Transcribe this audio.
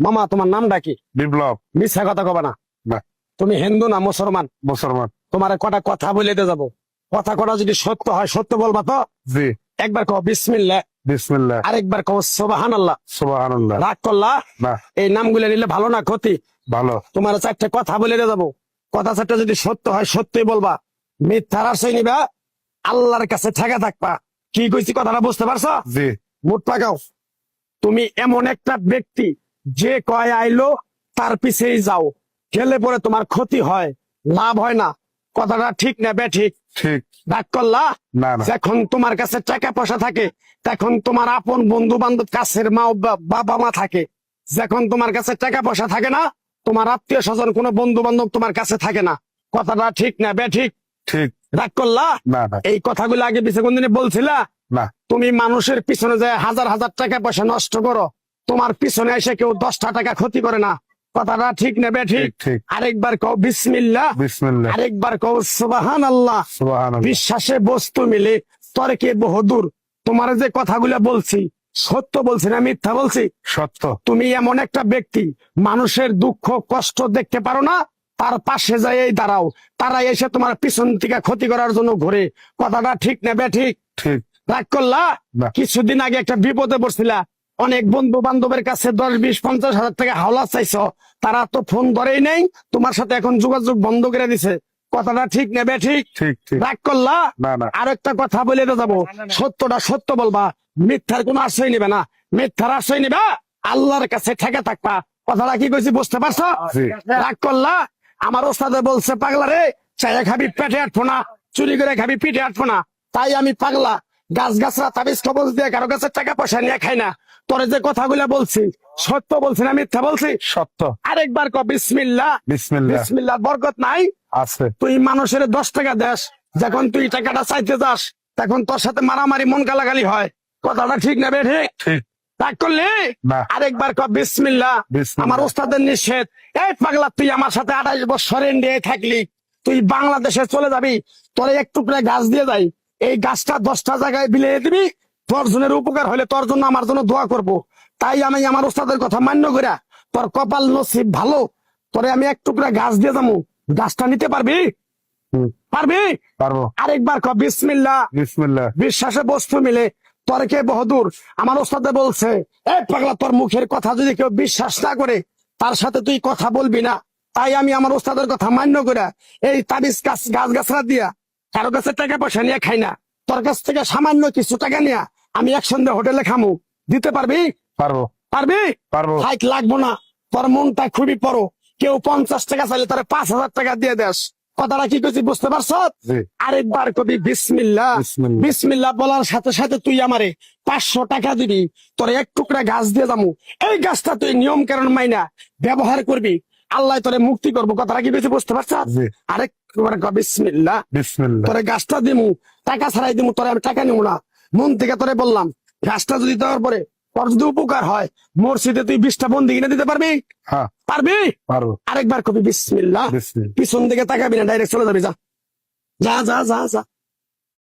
মামা তোমার নামটা কি? বিপ্লব। মিথ্যা কথা কবা না। না। তুমি হিন্দু না মুসলমান? মুসলমান। তোমার কটা কথা বলে দিয়ে যাবো, কথা কটা যদি সত্য হয় সত্য বলবা তো? জি। একবার কও বিসমিল্লাহ। বিসমিল্লাহ। আরেকবার কও সুবহানাল্লাহ। সুবহানাল্লাহ। রাগ করলা? না। এই নামগুলো নিলে ভালো না ক্ষতি? ভালো। তোমার চারটে কথা বলে দিয়ে যাবো, কথা চারটা যদি সত্য হয় সত্যই বলবা, মিথ্যার আশ্রয় নিবা, আল্লাহর কাছে ঠেকা থাকবা। কি কইছি কথাটা বুঝতে পারছো? জি। মুঠ পাকাও। তুমি এমন একটা ব্যক্তি যে কয় আইলো তার পিছেই যাও, গেলে পরে তোমার ক্ষতি হয়, লাভ হয় না। কথাটা ঠিক না বেঠিক? ঠিক। রাগ করলা? না না। যখন তোমার কাছে টাকা পয়সা থাকে তখন তোমার আপন বন্ধু বান্ধব, কাছের মা বাবা মা থাকে। যখন তোমার কাছে টাকা পয়সা থাকে না, তোমার আত্মীয় স্বজন কোনো বন্ধু বান্ধব তোমার কাছে থাকে না। কথাটা ঠিক না বেঠিক? ঠিক। রাগ করলা? না না। এই কথাগুলো আগে পিছে কোনদিনে বলছিলা? না। তুমি মানুষের পিছনে যায় হাজার হাজার টাকা পয়সা নষ্ট করো, তোমার পিছনে এসে কেউ 10টা টাকা ক্ষতি করে না। কথাটা ঠিক না বেঠিক? ঠিক ঠিক। আরেকবার কও বিসমিল্লাহ। বিসমিল্লাহ। আরেকবার কও সুবহানাল্লাহ। সুবহানাল্লাহ। বিশ্বাসে বস্তু মিলে তর্কে বহুদূর। তোমার যে কথাগুলো বলছি সত্য বলছি না মিথ্যা বলছি? সত্য। তুমি এমন একটা ব্যক্তি, মানুষের দুঃখ কষ্ট দেখতে পারো না, তার পাশে যাই দাঁড়াও, তারা এসে তোমার পিছন থেকে ক্ষতি করার জন্য ঘুরে। কথাটা ঠিক না বেঠিক? ঠিক। রাগ করলা? না। কিছুদিন আগে একটা বিপদে পড়ছিলা, অনেক বন্ধু বান্ধবের কাছে 10, 20, 50 হাজার টাকা হাওলা চাইছো, তারা তো ফোন ধরেই নেই, তোমার সাথে এখন যোগাযোগ বন্ধ করে দিছে। কথাটা ঠিক না বেঠিক? ঠিক ঠিক। রাগ করলা? না না। আর একটা কথা বলে যাবো, সত্যটা সত্য বলবা, মিথ্যার কোনো আশ্রয় নিবে না। মিথ্যার আশ্রয় নিবা, আল্লাহর কাছে ঠেকে থাকবা। কথাটা কি কইছি বুঝতে পারছো? জি। রাগ করলা? আমার ওস্তাদে বলছে পাগলা রে, চাইয়া খাবি পেটে আটবো না, চুরি করে খাবি পিঠে আটবো না। তাই আমি পাগলা, গাছ গাছরা তাবিজ কবজ দিয়ে কারো কাছে টাকা পয়সা নিয়ে খাই না। তোরে যে কথাগুলো বলছি সত্য বলছি না মিথ্যা বলছি? সত্য। আরেকবার ক বিসমিল্লাহ। বিসমিল্লাহ। বিসমিল্লাহ বরকত নাই? আছে। তুই মানুষের 10 টাকা দেস, যখন তুই টাকাটা চাইতে যাস তখন তোর সাথে মারামারি মন গালাগালি হয়। কথাটা ঠিক না বেঠিক? ঠিক। রাগ করলি? না। আরেকবার ক বিসমিল্লাহ। বিসমিল্লাহ। আমার ওস্তাদের নিষেধ। এই পাগলা, তুই আমার সাথে 28 বছর ইন্ডিয়ায় থাকলি, তুই বাংলাদেশে চলে যাবি, তোরে এক টুকরা গাছ দিয়ে যাই, এই গাছটা 10টা জায়গায় বিলিয়ে দিবি, তোর জনের উপকার হলে তোর জন্য আমার জন্য দোয়া করব। তাই আমি আমার ওস্তাদের কথা মান্য করিয়া, তোর কপাল নসিব ভালো, তোরে আমি এক টুকরা গাছ দিয়ে যাবো, গাছটা নিতে পারবি? পারবি? পারবো। আরেকবার ক বিসমিল্লাহ। বিসমিল্লাহ। বিশ্বাসে বস্তু মিলে তর্কে বহুদূর। আমার ওস্তাদে বলছে, এই পাগলা, তোর মুখের কথা যদি কেউ বিশ্বাস না করে তার সাথে তুই কথা বলবি না। তাই আমি আমার ওস্তাদের কথা মান্য করে এই তাবিজ গাছ গাছরা দিয়া কারো কাছে টাকা পয়সা নিয়ে খাই না। তোর কাছ থেকে সামান্য কিছু টাকা নিয়ে আমি একসঙ্গে হোটেলে খামু, দিতে পারবি? পারবো। পারবি? পারবো। হাইক লাগবো না, তোর মনটা খুবই বড়। কেউ 50 টাকা চাইলে তারা 5,000 টাকা দিয়ে দেস। কথাটা কি করছি বুঝতে পারছ? জি। আরেকবার কবি বিসমিল্লাহ। বিসমিল্লাহ। বিসমিল্লাহ বলার সাথে সাথে তুই আমারে 500 টাকা দিবি, তোর এক টুকরা গাছ দিয়ে যাবো, এই গাছটা তুই নিয়ম কারণ মাইনা ব্যবহার করবি, আল্লাহ তোরে মুক্তি করবো। কথাটা কি করছি বুঝতে পারছ? জি। আরেকবার ক বিসমিল্লাহ। বিসমিল্লাহ। তোরে গাছটা দিমু, টাকা ছাড়াই দিমু, তোরে আমি টাকা নিবো না, মন থেকে তোরে বললাম। গাছটা যদি দেওয়ার পরে তোর যদি উপকার হয়, মসজিদে তুই 20টা বন্দি কিনে দিতে পারবি? হ্যাঁ পারবি? পারবো। আরেকবার কবি বিসমিল্লাহ। বিসমিল্লাহ। পিছন দিকে তাকাবি না, ডাইরেক্ট চলে যাবি, যা যা যা যা যা।